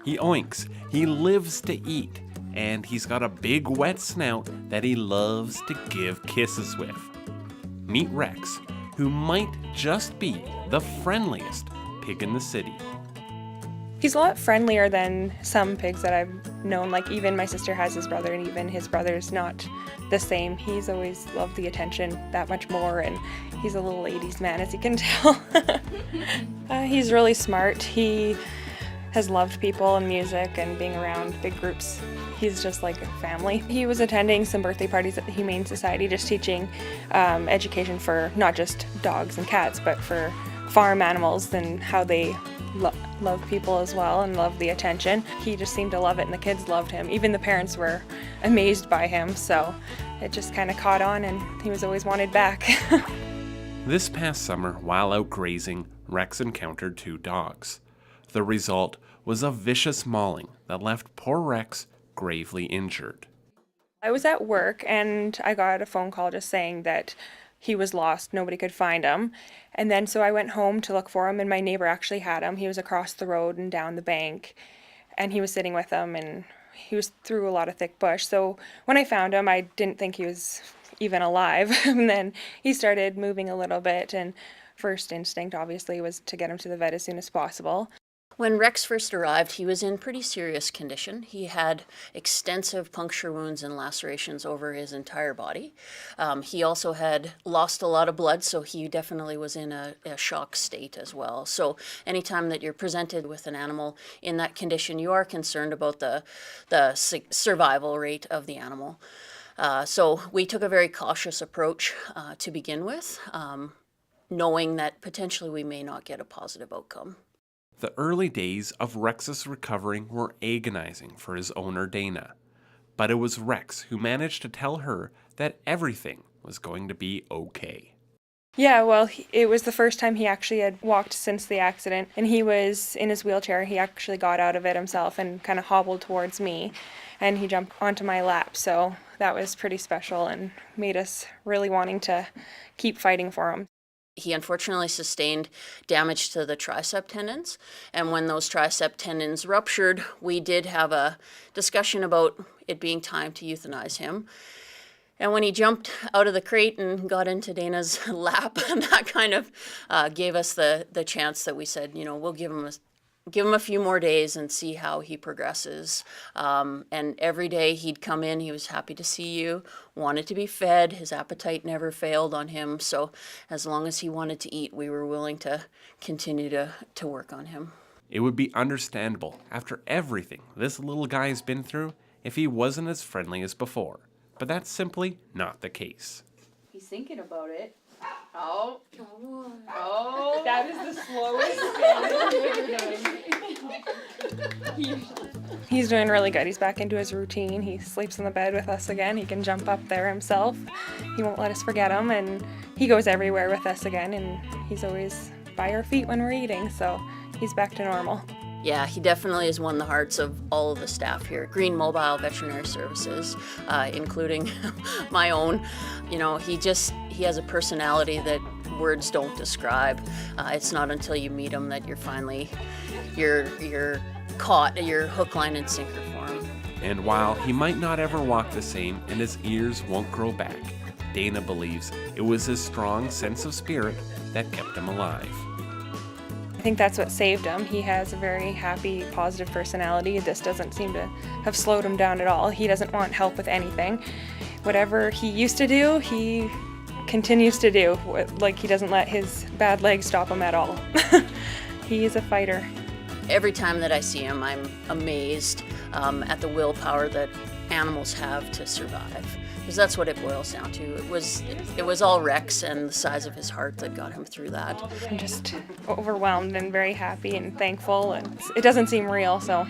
He oinks, he lives to eat, and he's got a big wet snout that he loves to give kisses with. Meet Rex, who might just be the friendliest pig in the city. He's a lot friendlier than some pigs that I've known. Like even my sister has his brother, and even his brother's not the same. He's always loved the attention that much more, and he's a little ladies' man, as you can tell. He's really smart. He has loved people and music and being around big groups. He's just like a family. He was attending some birthday parties at the Humane Society, just teaching education for not just dogs and cats, but for farm animals and how they love people as well and love the attention. He just seemed to love it, and the kids loved him. Even the parents were amazed by him, so it just kind of caught on, and he was always wanted back. This past summer, while out grazing, Rex encountered 2 dogs. The result was a vicious mauling that left poor Rex gravely injured. I was at work and I got a phone call just saying that he was lost, nobody could find him. And then so I went home to look for him, and my neighbor actually had him. He was across the road and down the bank, and he was sitting with them, and he was through a lot of thick bush. So when I found him, I didn't think he was even alive. And then he started moving a little bit, and first instinct obviously was to get him to the vet as soon as possible. When Rex first arrived, he was in pretty serious condition. He had extensive puncture wounds and lacerations over his entire body. He also had lost a lot of blood, so he definitely was in a shock state as well. So anytime that you're presented with an animal in that condition, you are concerned about the survival rate of the animal. So we took a very cautious approach to begin with, knowing that potentially we may not get a positive outcome. The early days of Rex's recovering were agonizing for his owner Dana, but it was Rex who managed to tell her that everything was going to be okay. Yeah, well, it was the first time he actually had walked since the accident, and he was in his wheelchair. He actually got out of it himself and kind of hobbled towards me, and he jumped onto my lap, so that was pretty special and made us really wanting to keep fighting for him. He unfortunately sustained damage to the tricep tendons, and when those tricep tendons ruptured, we did have a discussion about it being time to euthanize him. And when he jumped out of the crate and got into Dana's lap, that kind of gave us the chance that we said, you know, we'll give him a few more days and see how he progresses. And every day he'd come in, he was happy to see you, wanted to be fed, his appetite never failed on him. So as long as he wanted to eat, we were willing to continue to work on him. It would be understandable, after everything this little guy's been through, if he wasn't as friendly as before. But that's simply not the case. He's thinking about it. Oh. Oh. That is the slowest spin. He's doing really good. He's back into his routine. He sleeps in the bed with us again. He can jump up there himself. He won't let us forget him, and he goes everywhere with us again, and he's always by our feet when we're eating, so he's back to normal. Yeah, he definitely has won the hearts of all of the staff here. Green Mobile Veterinary Services, including my own. You know, he has a personality that words don't describe. It's not until you meet him that you're caught, you're hook, line, and sinker for him. And while he might not ever walk the same and his ears won't grow back, Dana believes it was his strong sense of spirit that kept him alive. I think that's what saved him. He has a very happy, positive personality. This doesn't seem to have slowed him down at all. He doesn't want help with anything. Whatever he used to do, he continues to do. Like, he doesn't let his bad legs stop him at all. He is a fighter. Every time that I see him, I'm amazed at the willpower that animals have to survive. Because that's what it boils down to. It was all Rex and the size of his heart that got him through that. I'm just overwhelmed and very happy and thankful, and it doesn't seem real, so.